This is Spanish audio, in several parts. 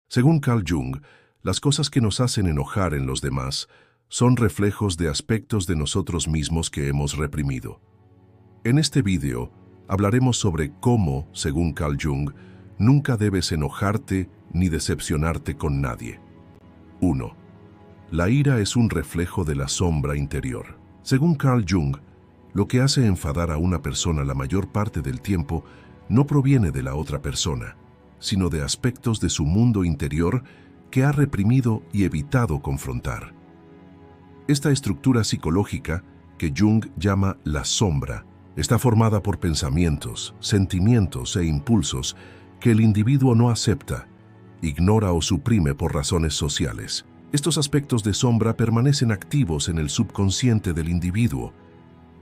Según Carl Jung, las cosas que nos hacen enojar en los demás son reflejos de aspectos de nosotros mismos que hemos reprimido. En este vídeo hablaremos sobre cómo, según Carl Jung, nunca debes enojarte ni decepcionarte con nadie. 1. La ira es un reflejo de la sombra interior. Según Carl Jung, lo que hace enfadar a una persona la mayor parte del tiempo no proviene de la otra persona, sino de aspectos de su mundo interior que ha reprimido y evitado confrontar. Esta estructura psicológica, que Jung llama la sombra, está formada por pensamientos, sentimientos e impulsos que el individuo no acepta, ignora o suprime por razones sociales. Estos aspectos de sombra permanecen activos en el subconsciente del individuo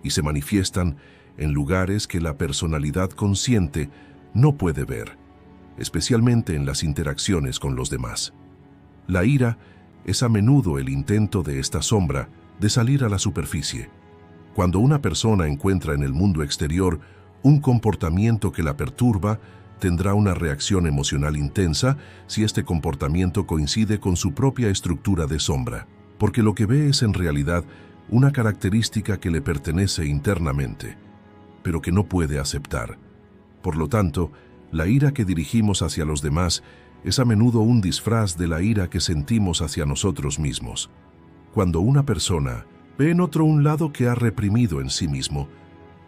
y se manifiestan en lugares que la personalidad consciente no puede ver, especialmente en las interacciones con los demás. La ira es a menudo el intento de esta sombra de salir a la superficie. Cuando una persona encuentra en el mundo exterior un comportamiento que la perturba, tendrá una reacción emocional intensa si este comportamiento coincide con su propia estructura de sombra, porque lo que ve es en realidad una característica que le pertenece internamente, pero que no puede aceptar. Por lo tanto, la ira que dirigimos hacia los demás es a menudo un disfraz de la ira que sentimos hacia nosotros mismos. Cuando una persona ve en otro un lado que ha reprimido en sí mismo,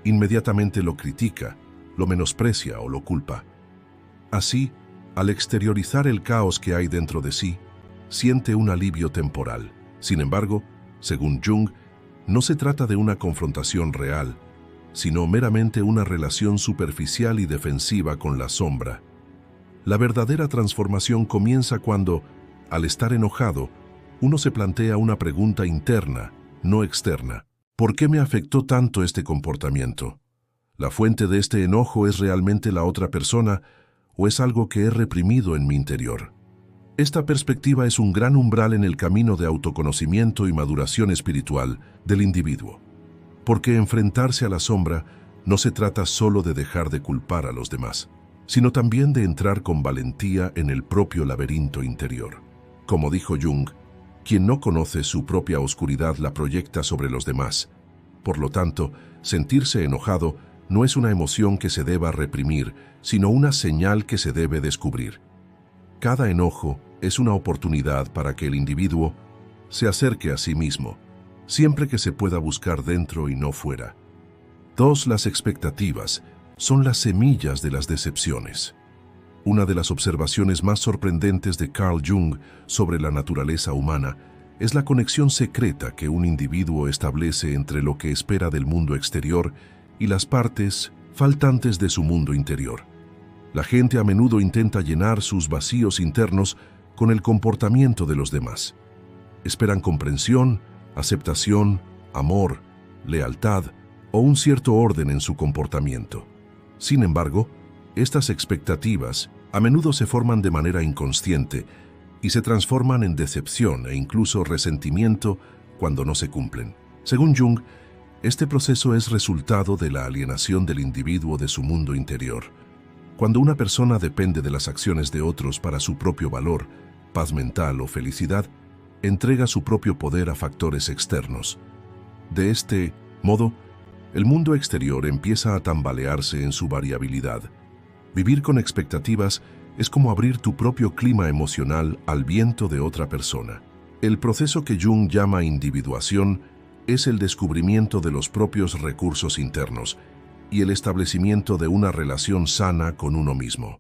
inmediatamente lo critica, lo menosprecia o lo culpa. Así, al exteriorizar el caos que hay dentro de sí, siente un alivio temporal. Sin embargo, según Jung, no se trata de una confrontación real, sino meramente una relación superficial y defensiva con la sombra. La verdadera transformación comienza cuando, al estar enojado, uno se plantea una pregunta interna, no externa. ¿Por qué me afectó tanto este comportamiento? ¿La fuente de este enojo es realmente la otra persona o es algo que he reprimido en mi interior? Esta perspectiva es un gran umbral en el camino de autoconocimiento y maduración espiritual del individuo, porque enfrentarse a la sombra no se trata solo de dejar de culpar a los demás, sino también de entrar con valentía en el propio laberinto interior. Como dijo Jung, quien no conoce su propia oscuridad la proyecta sobre los demás. Por lo tanto, sentirse enojado no es una emoción que se deba reprimir, sino una señal que se debe descubrir. Cada enojo es una oportunidad para que el individuo se acerque a sí mismo, siempre que se pueda buscar dentro y no fuera. 2. Las expectativas son las semillas de las decepciones. Una de las observaciones más sorprendentes de Carl Jung sobre la naturaleza humana es la conexión secreta que un individuo establece entre lo que espera del mundo exterior y las partes faltantes de su mundo interior. La gente a menudo intenta llenar sus vacíos internos con el comportamiento de los demás. Esperan comprensión, aceptación, amor, lealtad o un cierto orden en su comportamiento. Sin embargo, estas expectativas a menudo se forman de manera inconsciente y se transforman en decepción e incluso resentimiento cuando no se cumplen. Según Jung, este proceso es resultado de la alienación del individuo de su mundo interior. Cuando una persona depende de las acciones de otros para su propio valor, paz mental o felicidad, entrega su propio poder a factores externos. De este modo, el mundo exterior empieza a tambalearse en su variabilidad. Vivir con expectativas es como abrir tu propio clima emocional al viento de otra persona. El proceso que Jung llama individuación es el descubrimiento de los propios recursos internos y el establecimiento de una relación sana con uno mismo.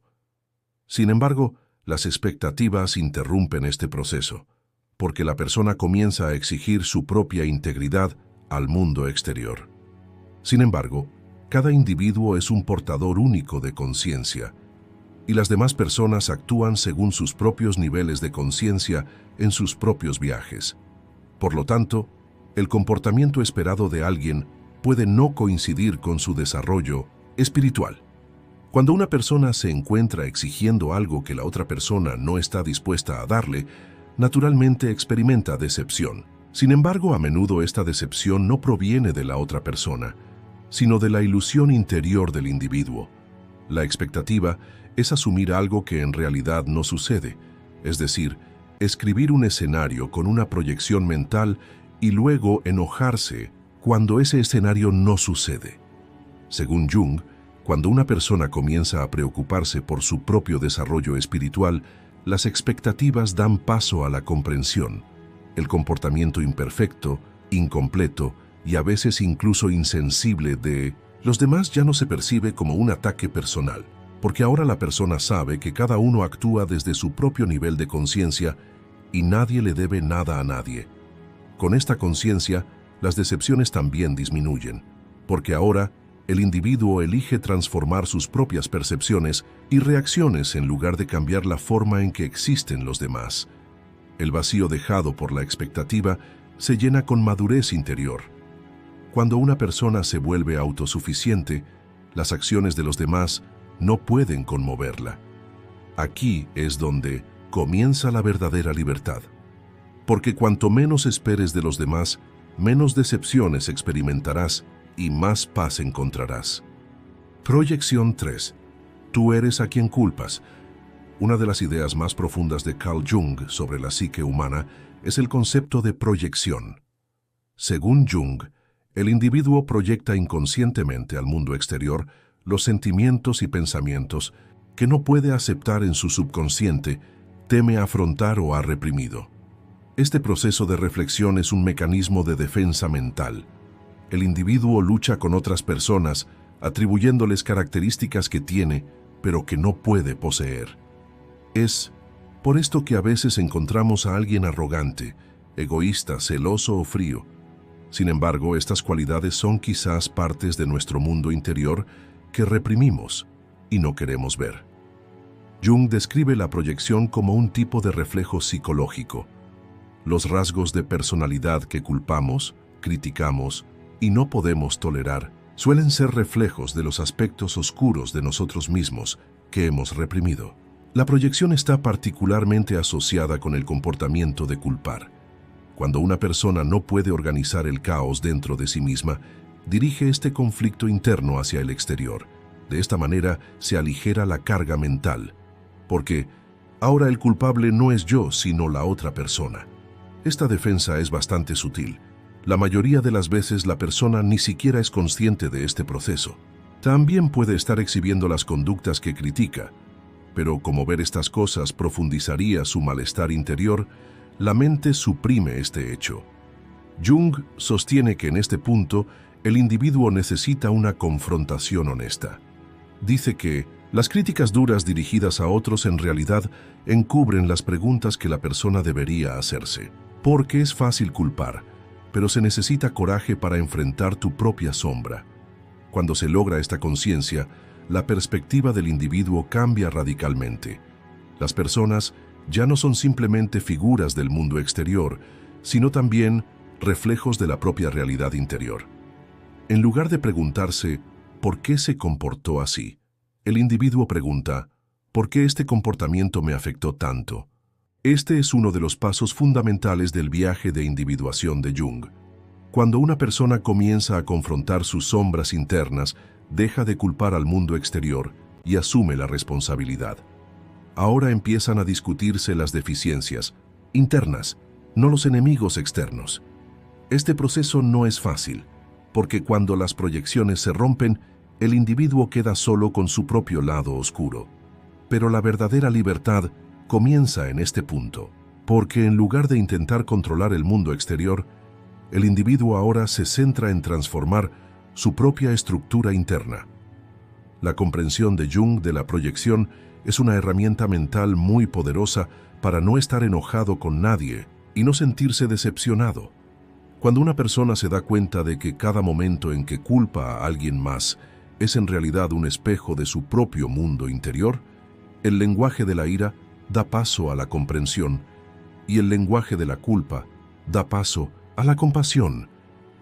Sin embargo, las expectativas interrumpen este proceso, porque la persona comienza a exigir su propia integridad al mundo exterior. Sin embargo, cada individuo es un portador único de conciencia, y las demás personas actúan según sus propios niveles de conciencia en sus propios viajes. Por lo tanto, el comportamiento esperado de alguien puede no coincidir con su desarrollo espiritual. Cuando una persona se encuentra exigiendo algo que la otra persona no está dispuesta a darle, naturalmente experimenta decepción. Sin embargo, a menudo esta decepción no proviene de la otra persona, sino de la ilusión interior del individuo. La expectativa es asumir algo que en realidad no sucede, es decir, escribir un escenario con una proyección mental y luego enojarse cuando ese escenario no sucede. Según Jung, cuando una persona comienza a preocuparse por su propio desarrollo espiritual, las expectativas dan paso a la comprensión. El comportamiento imperfecto, incompleto y a veces incluso insensible de los demás ya no se percibe como un ataque personal, porque ahora la persona sabe que cada uno actúa desde su propio nivel de conciencia y nadie le debe nada a nadie. Con esta conciencia, las decepciones también disminuyen, porque ahora el individuo elige transformar sus propias percepciones y reacciones en lugar de cambiar la forma en que existen los demás. El vacío dejado por la expectativa se llena con madurez interior. Cuando una persona se vuelve autosuficiente, las acciones de los demás no pueden conmoverla. Aquí es donde comienza la verdadera libertad. Porque cuanto menos esperes de los demás, menos decepciones experimentarás y más paz encontrarás. Proyección 3. Tú eres a quien culpas. Una de las ideas más profundas de Carl Jung sobre la psique humana es el concepto de proyección. Según Jung, el individuo proyecta inconscientemente al mundo exterior los sentimientos y pensamientos que no puede aceptar en su subconsciente, teme afrontar o ha reprimido. Este proceso de reflexión es un mecanismo de defensa mental. El individuo lucha con otras personas, atribuyéndoles características que tiene, pero que no puede poseer. Es por esto que a veces encontramos a alguien arrogante, egoísta, celoso o frío. Sin embargo, estas cualidades son quizás partes de nuestro mundo interior que reprimimos y no queremos ver. Jung describe la proyección como un tipo de reflejo psicológico. Los rasgos de personalidad que culpamos, criticamos y no podemos tolerar suelen ser reflejos de los aspectos oscuros de nosotros mismos que hemos reprimido. La proyección está particularmente asociada con el comportamiento de culpar. Cuando una persona no puede organizar el caos dentro de sí misma, dirige este conflicto interno hacia el exterior. De esta manera se aligera la carga mental, porque ahora el culpable no es yo, sino la otra persona. Esta defensa es bastante sutil. La mayoría de las veces la persona ni siquiera es consciente de este proceso. También puede estar exhibiendo las conductas que critica, pero como ver estas cosas profundizaría su malestar interior, la mente suprime este hecho. Jung sostiene que en este punto el individuo necesita una confrontación honesta. Dice que las críticas duras dirigidas a otros en realidad encubren las preguntas que la persona debería hacerse. Porque es fácil culpar, pero se necesita coraje para enfrentar tu propia sombra. Cuando se logra esta conciencia, la perspectiva del individuo cambia radicalmente. Las personas ya no son simplemente figuras del mundo exterior, sino también reflejos de la propia realidad interior. En lugar de preguntarse ¿por qué se comportó así?, el individuo pregunta ¿por qué este comportamiento me afectó tanto? Este es uno de los pasos fundamentales del viaje de individuación de Jung. Cuando una persona comienza a confrontar sus sombras internas, deja de culpar al mundo exterior y asume la responsabilidad. Ahora empiezan a discutirse las deficiencias internas, no los enemigos externos. Este proceso no es fácil, porque cuando las proyecciones se rompen, el individuo queda solo con su propio lado oscuro. Pero la verdadera libertad comienza en este punto, porque en lugar de intentar controlar el mundo exterior, el individuo ahora se centra en transformar su propia estructura interna. La comprensión de Jung de la proyección es una herramienta mental muy poderosa para no estar enojado con nadie y no sentirse decepcionado. Cuando una persona se da cuenta de que cada momento en que culpa a alguien más es en realidad un espejo de su propio mundo interior, el lenguaje de la ira da paso a la comprensión y el lenguaje de la culpa da paso a la compasión.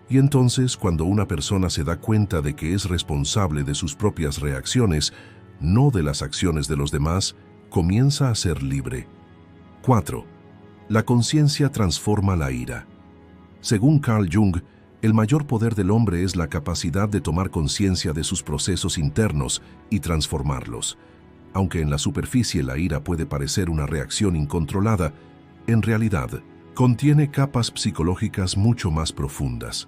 Y entonces, cuando una persona se da cuenta de que es responsable de sus propias reacciones, no de las acciones de los demás, comienza a ser libre. 4. La conciencia transforma la ira. Según Carl Jung, el mayor poder del hombre es la capacidad de tomar conciencia de sus procesos internos y transformarlos. Aunque en la superficie la ira puede parecer una reacción incontrolada, en realidad contiene capas psicológicas mucho más profundas.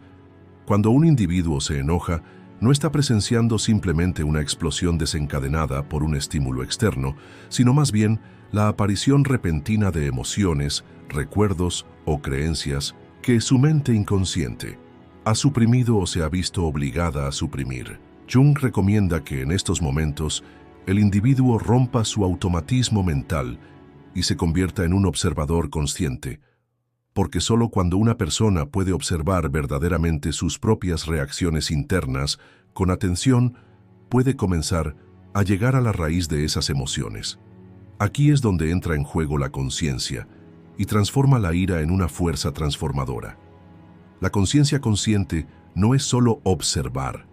Cuando un individuo se enoja, no está presenciando simplemente una explosión desencadenada por un estímulo externo, sino más bien la aparición repentina de emociones, recuerdos o creencias que su mente inconsciente ha suprimido o se ha visto obligada a suprimir. Jung recomienda que en estos momentos el individuo rompa su automatismo mental y se convierta en un observador consciente, porque solo cuando una persona puede observar verdaderamente sus propias reacciones internas con atención, puede comenzar a llegar a la raíz de esas emociones. Aquí es donde entra en juego la conciencia y transforma la ira en una fuerza transformadora. La conciencia consciente no es solo observar,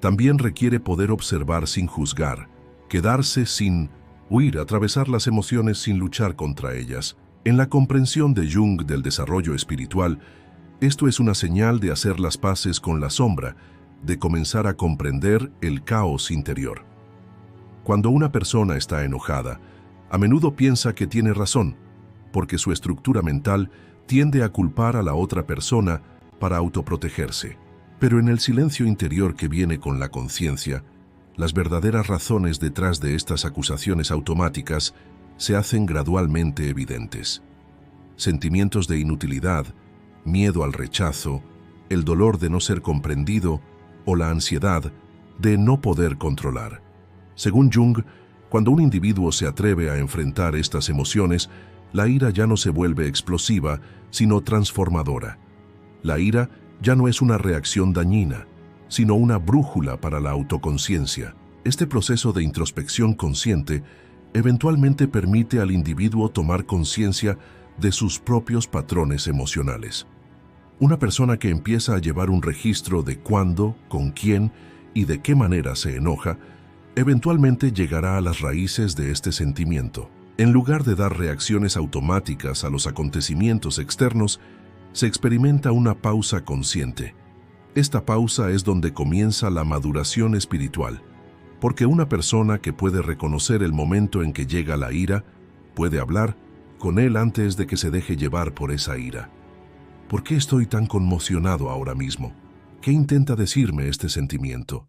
también requiere poder observar sin juzgar, quedarse sin huir, atravesar las emociones sin luchar contra ellas. En la comprensión de Jung del desarrollo espiritual, esto es una señal de hacer las paces con la sombra, de comenzar a comprender el caos interior. Cuando una persona está enojada, a menudo piensa que tiene razón, porque su estructura mental tiende a culpar a la otra persona para autoprotegerse. Pero en el silencio interior que viene con la conciencia, las verdaderas razones detrás de estas acusaciones automáticas se hacen gradualmente evidentes. Sentimientos de inutilidad, miedo al rechazo, el dolor de no ser comprendido o la ansiedad de no poder controlar. Según Jung, cuando un individuo se atreve a enfrentar estas emociones, la ira ya no se vuelve explosiva, sino transformadora. La ira ya no es una reacción dañina, sino una brújula para la autoconciencia. Este proceso de introspección consciente eventualmente permite al individuo tomar conciencia de sus propios patrones emocionales. Una persona que empieza a llevar un registro de cuándo, con quién y de qué manera se enoja, eventualmente llegará a las raíces de este sentimiento. En lugar de dar reacciones automáticas a los acontecimientos externos, se experimenta una pausa consciente. Esta pausa es donde comienza la maduración espiritual, porque una persona que puede reconocer el momento en que llega la ira, puede hablar con él antes de que se deje llevar por esa ira. ¿Por qué estoy tan conmocionado ahora mismo? ¿Qué intenta decirme este sentimiento?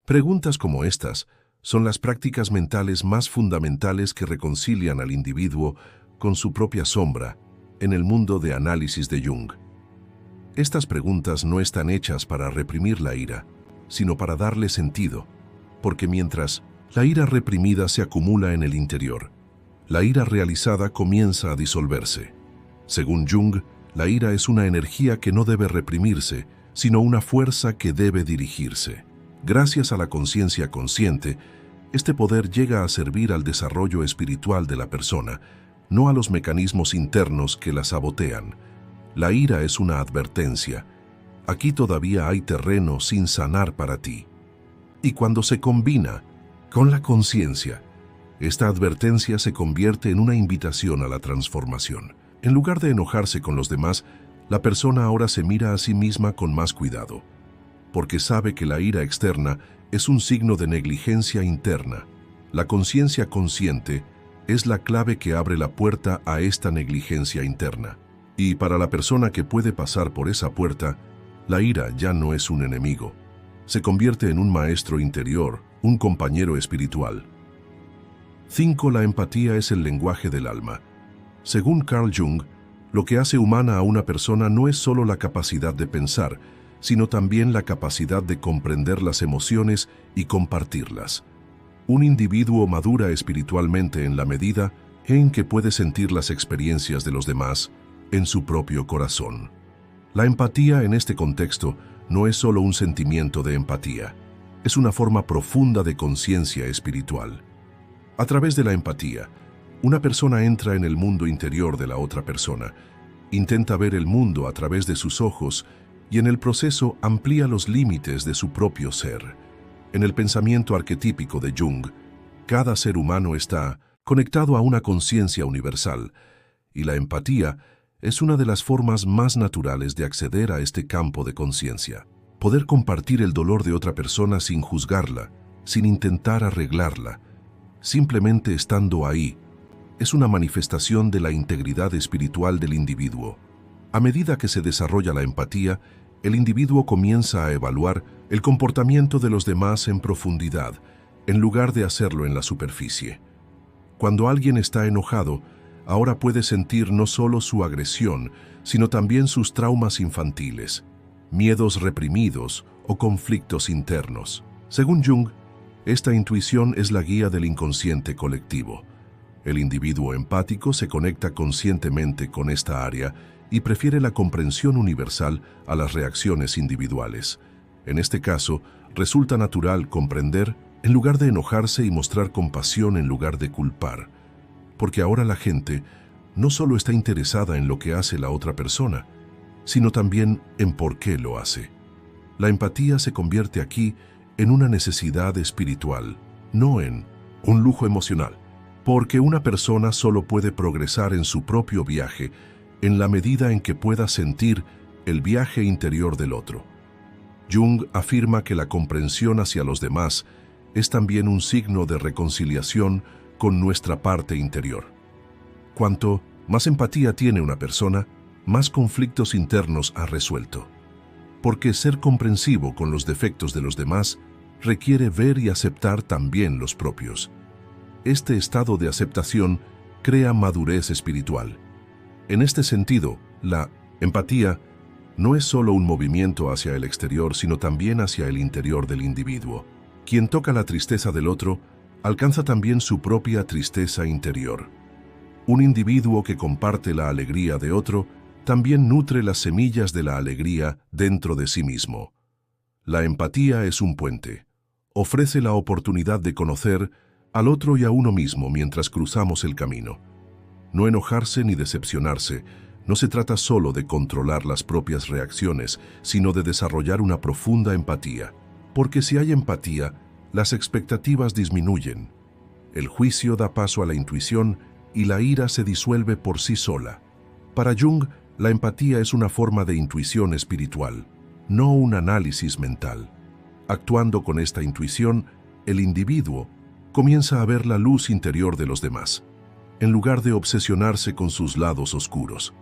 Preguntas como estas son las prácticas mentales más fundamentales que reconcilian al individuo con su propia sombra en el mundo de análisis de Jung. Estas preguntas no están hechas para reprimir la ira, sino para darle sentido, porque mientras la ira reprimida se acumula en el interior, la ira realizada comienza a disolverse. Según Jung, la ira es una energía que no debe reprimirse, sino una fuerza que debe dirigirse. Gracias a la conciencia consciente, este poder llega a servir al desarrollo espiritual de la persona, no a los mecanismos internos que la sabotean. La ira es una advertencia. Aquí todavía hay terreno sin sanar para ti. Y cuando se combina con la conciencia, esta advertencia se convierte en una invitación a la transformación. En lugar de enojarse con los demás, la persona ahora se mira a sí misma con más cuidado, porque sabe que la ira externa es un signo de negligencia interna. La conciencia consciente es la clave que abre la puerta a esta negligencia interna. Y para la persona que puede pasar por esa puerta, la ira ya no es un enemigo. Se convierte en un maestro interior, un compañero espiritual. 5. La empatía es el lenguaje del alma. Según Carl Jung, lo que hace humana a una persona no es solo la capacidad de pensar, sino también la capacidad de comprender las emociones y compartirlas. Un individuo madura espiritualmente en la medida en que puede sentir las experiencias de los demás en su propio corazón. La empatía en este contexto no es solo un sentimiento de empatía, es una forma profunda de conciencia espiritual. A través de la empatía, una persona entra en el mundo interior de la otra persona, intenta ver el mundo a través de sus ojos y en el proceso amplía los límites de su propio ser. En el pensamiento arquetípico de Jung, cada ser humano está conectado a una conciencia universal, y la empatía es una de las formas más naturales de acceder a este campo de conciencia. Poder compartir el dolor de otra persona sin juzgarla, sin intentar arreglarla, simplemente estando ahí, es una manifestación de la integridad espiritual del individuo. A medida que se desarrolla la empatía, el individuo comienza a evaluar el comportamiento de los demás en profundidad, en lugar de hacerlo en la superficie. Cuando alguien está enojado, ahora puede sentir no solo su agresión, sino también sus traumas infantiles, miedos reprimidos o conflictos internos. Según Jung, esta intuición es la guía del inconsciente colectivo. El individuo empático se conecta conscientemente con esta área y prefiere la comprensión universal a las reacciones individuales. En este caso, resulta natural comprender en lugar de enojarse y mostrar compasión en lugar de culpar, porque ahora la gente no solo está interesada en lo que hace la otra persona, sino también en por qué lo hace. La empatía se convierte aquí en una necesidad espiritual, no en un lujo emocional, porque una persona solo puede progresar en su propio viaje en la medida en que pueda sentir el viaje interior del otro. Jung afirma que la comprensión hacia los demás es también un signo de reconciliación con nuestra parte interior. Cuanto más empatía tiene una persona, más conflictos internos ha resuelto. Porque ser comprensivo con los defectos de los demás requiere ver y aceptar también los propios. Este estado de aceptación crea madurez espiritual. En este sentido, la empatía no es solo un movimiento hacia el exterior, sino también hacia el interior del individuo. Quien toca la tristeza del otro, alcanza también su propia tristeza interior. Un individuo que comparte la alegría de otro, también nutre las semillas de la alegría dentro de sí mismo. La empatía es un puente. Ofrece la oportunidad de conocer al otro y a uno mismo mientras cruzamos el camino. No enojarse ni decepcionarse. No se trata solo de controlar las propias reacciones, sino de desarrollar una profunda empatía. Porque si hay empatía, las expectativas disminuyen. El juicio da paso a la intuición y la ira se disuelve por sí sola. Para Jung, la empatía es una forma de intuición espiritual, no un análisis mental. Actuando con esta intuición, el individuo comienza a ver la luz interior de los demás, en lugar de obsesionarse con sus lados oscuros.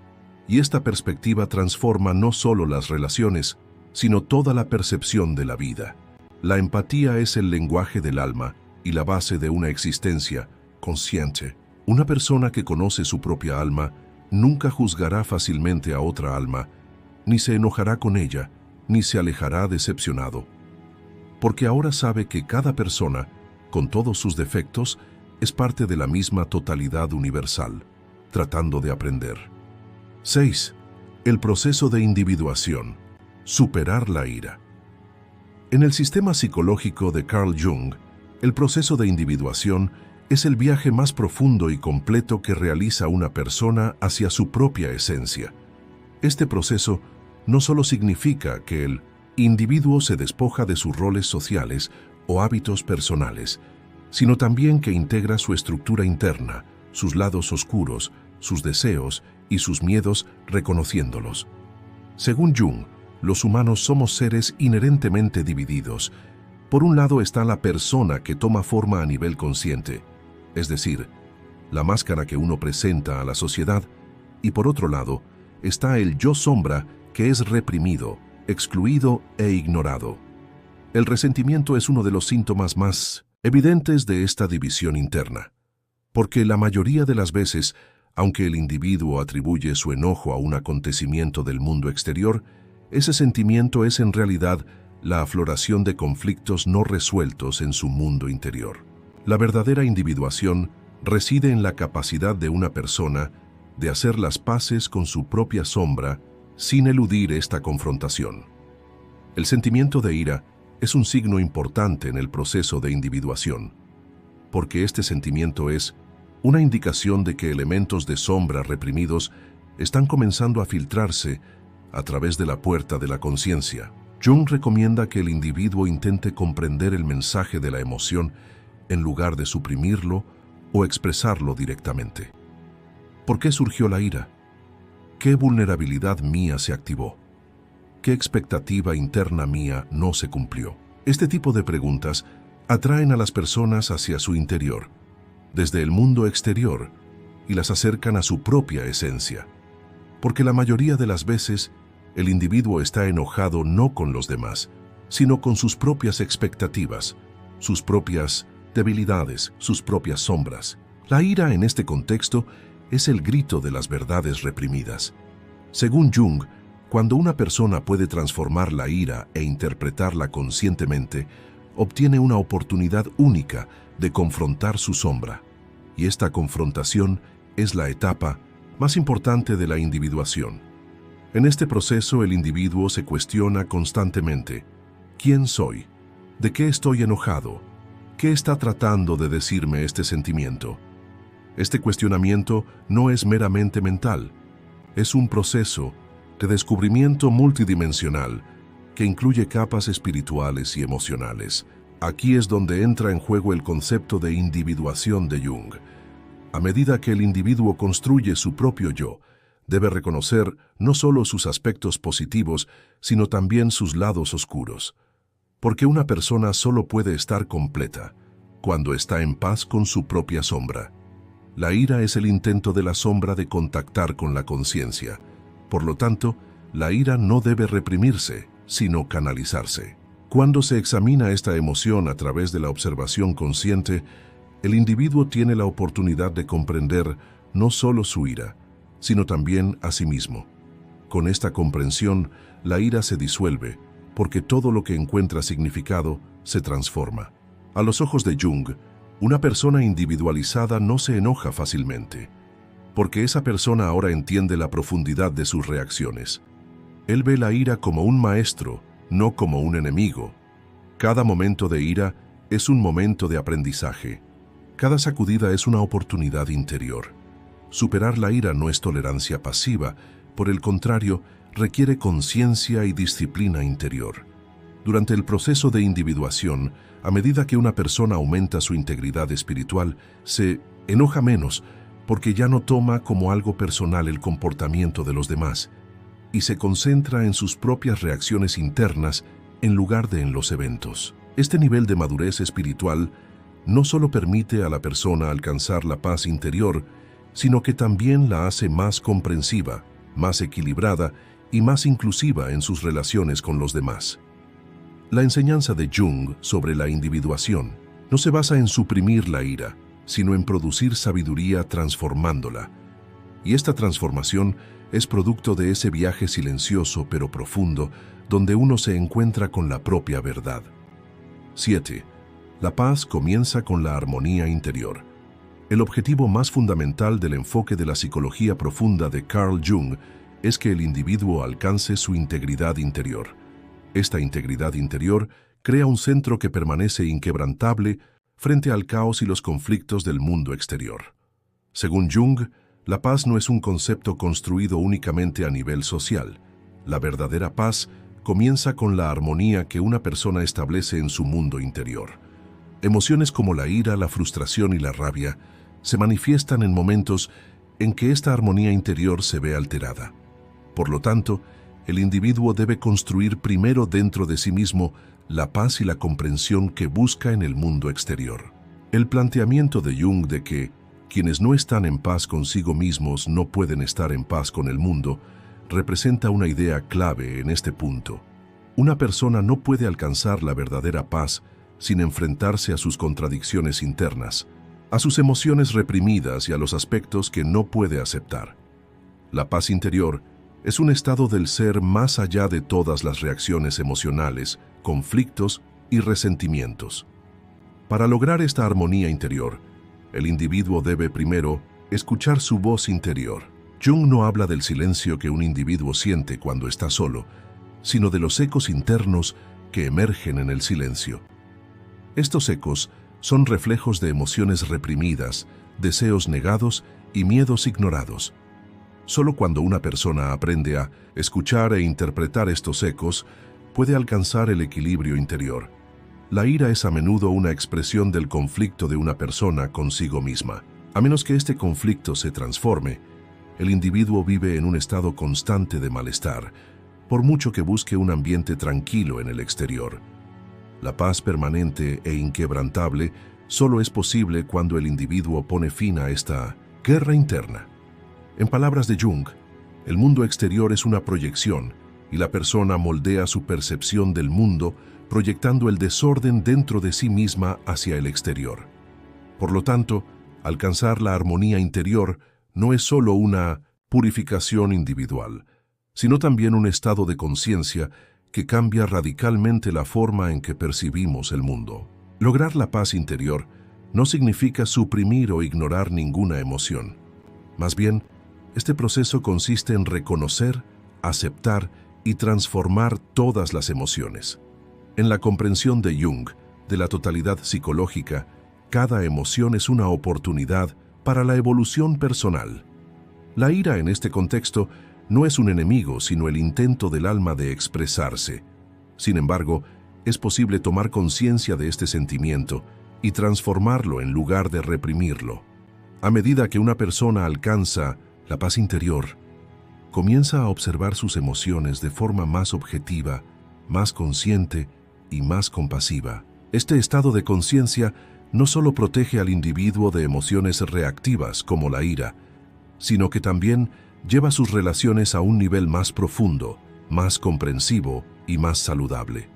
Y esta perspectiva transforma no solo las relaciones, sino toda la percepción de la vida. La empatía es el lenguaje del alma y la base de una existencia consciente. Una persona que conoce su propia alma nunca juzgará fácilmente a otra alma, ni se enojará con ella, ni se alejará decepcionado. Porque ahora sabe que cada persona, con todos sus defectos, es parte de la misma totalidad universal, tratando de aprender. 6. El proceso de individuación. Superar la ira. En el sistema psicológico de Carl Jung, el proceso de individuación es el viaje más profundo y completo que realiza una persona hacia su propia esencia. Este proceso no solo significa que el individuo se despoja de sus roles sociales o hábitos personales, sino también que integra su estructura interna, sus lados oscuros, sus deseos y sus miedos, reconociéndolos. Según Jung, los humanos somos seres inherentemente divididos. Por un lado está la persona que toma forma a nivel consciente, es decir, la máscara que uno presenta a la sociedad, y por otro lado está el yo sombra que es reprimido, excluido e ignorado. El resentimiento es uno de los síntomas más evidentes de esta división interna, porque la mayoría de las veces, aunque el individuo atribuye su enojo a un acontecimiento del mundo exterior, ese sentimiento es en realidad la afloración de conflictos no resueltos en su mundo interior. La verdadera individuación reside en la capacidad de una persona de hacer las paces con su propia sombra sin eludir esta confrontación. El sentimiento de ira es un signo importante en el proceso de individuación, porque este sentimiento es una indicación de que elementos de sombra reprimidos están comenzando a filtrarse a través de la puerta de la conciencia. Jung recomienda que el individuo intente comprender el mensaje de la emoción en lugar de suprimirlo o expresarlo directamente. ¿Por qué surgió la ira? ¿Qué vulnerabilidad mía se activó? ¿Qué expectativa interna mía no se cumplió? Este tipo de preguntas atraen a las personas hacia su interior desde el mundo exterior y las acercan a su propia esencia. Porque la mayoría de las veces, el individuo está enojado no con los demás, sino con sus propias expectativas, sus propias debilidades, sus propias sombras. La ira en este contexto es el grito de las verdades reprimidas. Según Jung, cuando una persona puede transformar la ira e interpretarla conscientemente, obtiene una oportunidad única de confrontar su sombra. Y esta confrontación es la etapa más importante de la individuación. En este proceso, el individuo se cuestiona constantemente: ¿quién soy? ¿De qué estoy enojado? ¿Qué está tratando de decirme este sentimiento? Este cuestionamiento no es meramente mental, es un proceso de descubrimiento multidimensional que incluye capas espirituales y emocionales. Aquí es donde entra en juego el concepto de individuación de Jung. A medida que el individuo construye su propio yo, debe reconocer no solo sus aspectos positivos, sino también sus lados oscuros. Porque una persona solo puede estar completa cuando está en paz con su propia sombra. La ira es el intento de la sombra de contactar con la conciencia. Por lo tanto, la ira no debe reprimirse, sino canalizarse. Cuando se examina esta emoción a través de la observación consciente, el individuo tiene la oportunidad de comprender no solo su ira, sino también a sí mismo. Con esta comprensión, la ira se disuelve, porque todo lo que encuentra significado se transforma. A los ojos de Jung, una persona individualizada no se enoja fácilmente, porque esa persona ahora entiende la profundidad de sus reacciones. Él ve la ira como un maestro, no como un enemigo. Cada momento de ira es un momento de aprendizaje. Cada sacudida es una oportunidad interior. Superar la ira no es tolerancia pasiva, por el contrario, requiere conciencia y disciplina interior. Durante el proceso de individuación, a medida que una persona aumenta su integridad espiritual, se enoja menos porque ya no toma como algo personal el comportamiento de los demás y se concentra en sus propias reacciones internas en lugar de en los eventos. Este nivel de madurez espiritual no solo permite a la persona alcanzar la paz interior, sino que también la hace más comprensiva, más equilibrada y más inclusiva en sus relaciones con los demás. La enseñanza de Jung sobre la individuación no se basa en suprimir la ira, sino en producir sabiduría transformándola. Y esta transformación es producto de ese viaje silencioso pero profundo donde uno se encuentra con la propia verdad. 7. La paz comienza con la armonía interior. El objetivo más fundamental del enfoque de la psicología profunda de Carl Jung es que el individuo alcance su integridad interior. Esta integridad interior crea un centro que permanece inquebrantable frente al caos y los conflictos del mundo exterior. Según Jung, la paz no es un concepto construido únicamente a nivel social. La verdadera paz comienza con la armonía que una persona establece en su mundo interior. Emociones como la ira, la frustración y la rabia se manifiestan en momentos en que esta armonía interior se ve alterada. Por lo tanto, el individuo debe construir primero dentro de sí mismo la paz y la comprensión que busca en el mundo exterior. El planteamiento de Jung de que quienes no están en paz consigo mismos no pueden estar en paz con el mundo representa una idea clave en este punto. Una persona no puede alcanzar la verdadera paz sin enfrentarse a sus contradicciones internas, a sus emociones reprimidas y a los aspectos que no puede aceptar. La paz interior es un estado del ser más allá de todas las reacciones emocionales, conflictos y resentimientos. Para lograr esta armonía interior, el individuo debe primero escuchar su voz interior. Jung no habla del silencio que un individuo siente cuando está solo, sino de los ecos internos que emergen en el silencio. Estos ecos son reflejos de emociones reprimidas, deseos negados y miedos ignorados. Solo cuando una persona aprende a escuchar e interpretar estos ecos, puede alcanzar el equilibrio interior. La ira es a menudo una expresión del conflicto de una persona consigo misma. A menos que este conflicto se transforme, el individuo vive en un estado constante de malestar, por mucho que busque un ambiente tranquilo en el exterior. La paz permanente e inquebrantable solo es posible cuando el individuo pone fin a esta guerra interna. En palabras de Jung, el mundo exterior es una proyección y la persona moldea su percepción del mundo proyectando el desorden dentro de sí misma hacia el exterior. Por lo tanto, alcanzar la armonía interior no es solo una purificación individual, sino también un estado de conciencia que cambia radicalmente la forma en que percibimos el mundo. Lograr la paz interior no significa suprimir o ignorar ninguna emoción. Más bien, este proceso consiste en reconocer, aceptar y transformar todas las emociones. En la comprensión de Jung, de la totalidad psicológica, cada emoción es una oportunidad para la evolución personal. La ira en este contexto no es un enemigo, sino el intento del alma de expresarse. Sin embargo, es posible tomar conciencia de este sentimiento y transformarlo en lugar de reprimirlo. A medida que una persona alcanza la paz interior, comienza a observar sus emociones de forma más objetiva, más consciente y más compasiva. Este estado de conciencia no solo protege al individuo de emociones reactivas como la ira, sino que también lleva sus relaciones a un nivel más profundo, más comprensivo y más saludable.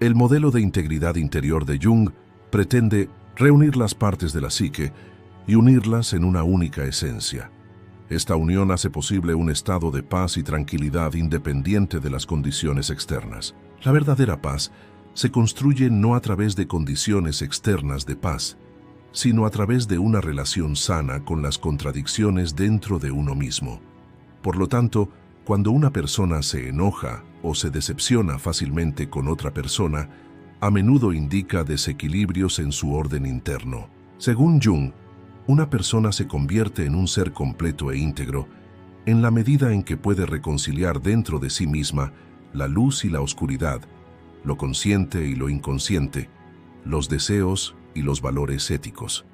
El modelo de integridad interior de Jung pretende reunir las partes de la psique y unirlas en una única esencia. Esta unión hace posible un estado de paz y tranquilidad independiente de las condiciones externas. La verdadera paz se construye no a través de condiciones externas de paz, sino a través de una relación sana con las contradicciones dentro de uno mismo. Por lo tanto, cuando una persona se enoja o se decepciona fácilmente con otra persona, a menudo indica desequilibrios en su orden interno. Según Jung, una persona se convierte en un ser completo e íntegro en la medida en que puede reconciliar dentro de sí misma la luz y la oscuridad, lo consciente y lo inconsciente, los deseos y los valores éticos.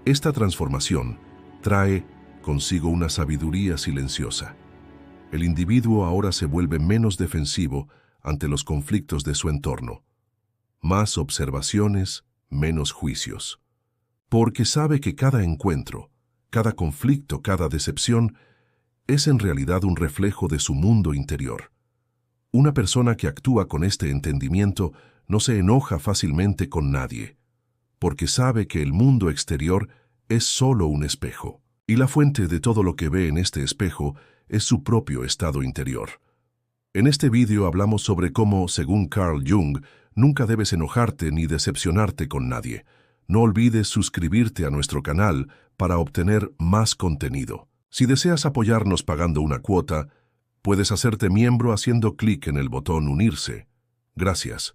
Esta transformación trae consigo una sabiduría silenciosa. El individuo ahora se vuelve menos defensivo ante los conflictos de su entorno. Más observaciones, menos juicios. Porque sabe que cada encuentro, cada conflicto, cada decepción, es en realidad un reflejo de su mundo interior. Una persona que actúa con este entendimiento no se enoja fácilmente con nadie, porque sabe que el mundo exterior es solo un espejo, y la fuente de todo lo que ve en este espejo es su propio estado interior. En este vídeo hablamos sobre cómo, según Carl Jung, nunca debes enojarte ni decepcionarte con nadie. No olvides suscribirte a nuestro canal para obtener más contenido. Si deseas apoyarnos pagando una cuota, puedes hacerte miembro haciendo clic en el botón Unirse. Gracias.